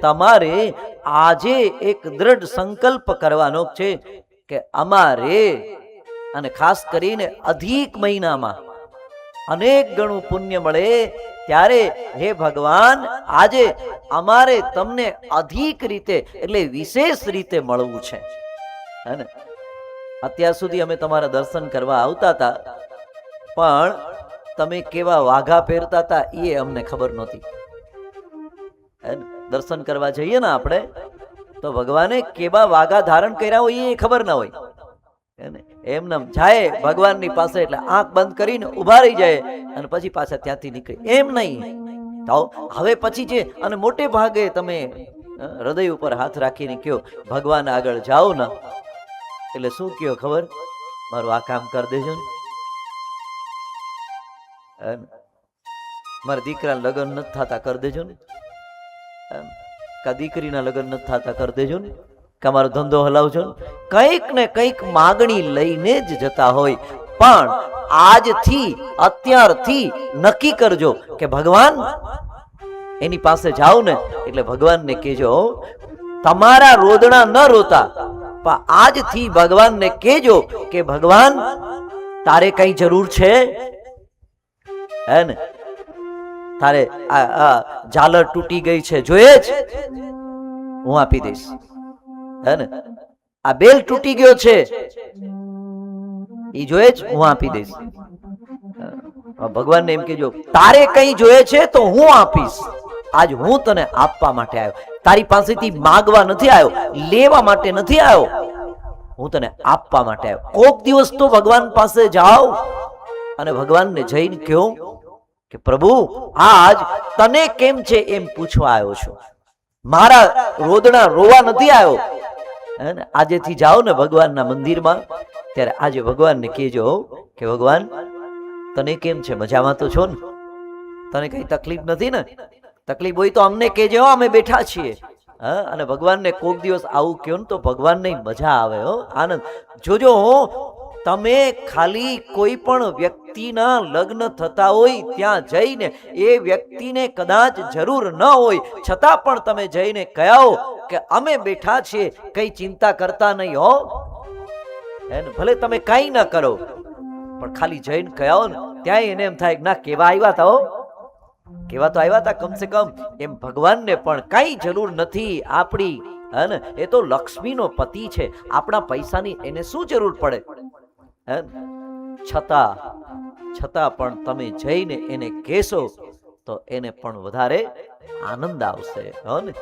તમારે આજે એક દ્રઢ સંકલ્પ કરવાનો છે કે અમારે, અને ખાસ કરીને અધિક મહિનામાં અનેક ગણું પુણ્ય મળે ત્યારે હે ભગવાન આજે અમારે તમને અધિક રીતે એટલે વિશેષ રીતે મળવું છે. અત્યાર સુધી અમે તમારા દર્શન કરવા આવતા હતા, પણ તમે કેવા વાઘા પહેરતા હતા એ અમને ખબર નહોતી. દર્શન કરવા જઈએ ને આપણે તો ભગવાને કેવા વાઘા ધારણ કર્યા હોય એ ખબર ના હોય. એમને જાય ભગવાનની પાસે એટલે આંખ બંધ કરીને ઉભા રહી જાય અને પછી પાછા ત્યાંથી નીકળે. એમ નહીં. તો હવે પછી છે અને મોટે ભાગે તમે હૃદય ઉપર હાથ રાખીને કયો ભગવાન આગળ જાઓ ને એટલે શું કયો ખબર? મારું આ કામ કરી દેજો ને, મારા દીકરા લગ્ન નથી થતા કરી દેજો ને, કા દીકરીના લગ્ન નથી થતા કરી દેજો ને, કા મારો ધંધો હલાવજો ને. કંઈક ને કંઈક માગણી લઈને જ જતા હોય. પણ આજથી અત્યારથી નક્કી કરજો કે ભગવાન એની પાસે જાઓ ને એટલે ભગવાનને કહેજો તમારા રોદણા ન રોતા, પણ આજથી ભગવાનને કહેજો કે ભગવાન તારે કઈ જરૂર છે હે ને, તારે આ ઝાલર તૂટી ગઈ છે જોઈએ જ હું આપી દઈશ, હે ને આ બેલ તૂટી ગયો છે એ જોઈએ જ હું આપી દઈશ. ભગવાનને એમ કહેજો તારે કઈ જોઈએ છે તો હું આપીશ. આજ હું તને આપવા માટે આવ્યો, તારી પાસેથી માગવા નથી આવ્યો, લેવા માટે નથી આવ્યો, હું તને આપવા માટે આવ્યો. કોક દિવસ તો ભગવાન પાસે જાઓ અને ભગવાનને જઈને કહો કે પ્રભુ આજ તને કેમ છે એમ પૂછવા આવ્યો છું, મારા રોદણા રોવા નથી આવ્યો. આજેથી જાઓ ને ભગવાનના મંદિરમાં ત્યારે આજે ભગવાનને કહેજો કે ભગવાન તને કેમ છે, મજામાં તો છો ને, તને કઈ તકલીફ નથી ને? તકલીફ હોય તો અમને કહેજો, અમે બેઠા છીએ. અને ભગવાનને કોક દિવસ આવું કહો ને તો ભગવાનને મજા આવે, આનંદ. જોજો તમે ખાલી કોઈ પણ વ્યક્તિના લગ્ન થતા હોય ત્યાં જઈને એ વ્યક્તિને કદાચ જરૂર ન હોય છતાં પણ તમે જઈને કહો કે અમે બેઠા છીએ, કઈ ચિંતા કરતા નહીં હો. ભલે તમે કઈ ના કરો પણ ખાલી જઈને કહો ને ત્યાં એને એમ થાય ના કેવા આવ્યા હતા હો, કેવા તો આવ્યા હતા કમસે કમ. એમ ભગવાનને પણ કઈ જરૂર નથી આપણી, હે ને એ તો લક્ષ્મીનો પતિ છે, આપણા પૈસાની એને શું જરૂર પડે? છતાં પણ તમે જઈને એને કહેશો તો એને પણ વધારે આનંદ આવશે, હો ને.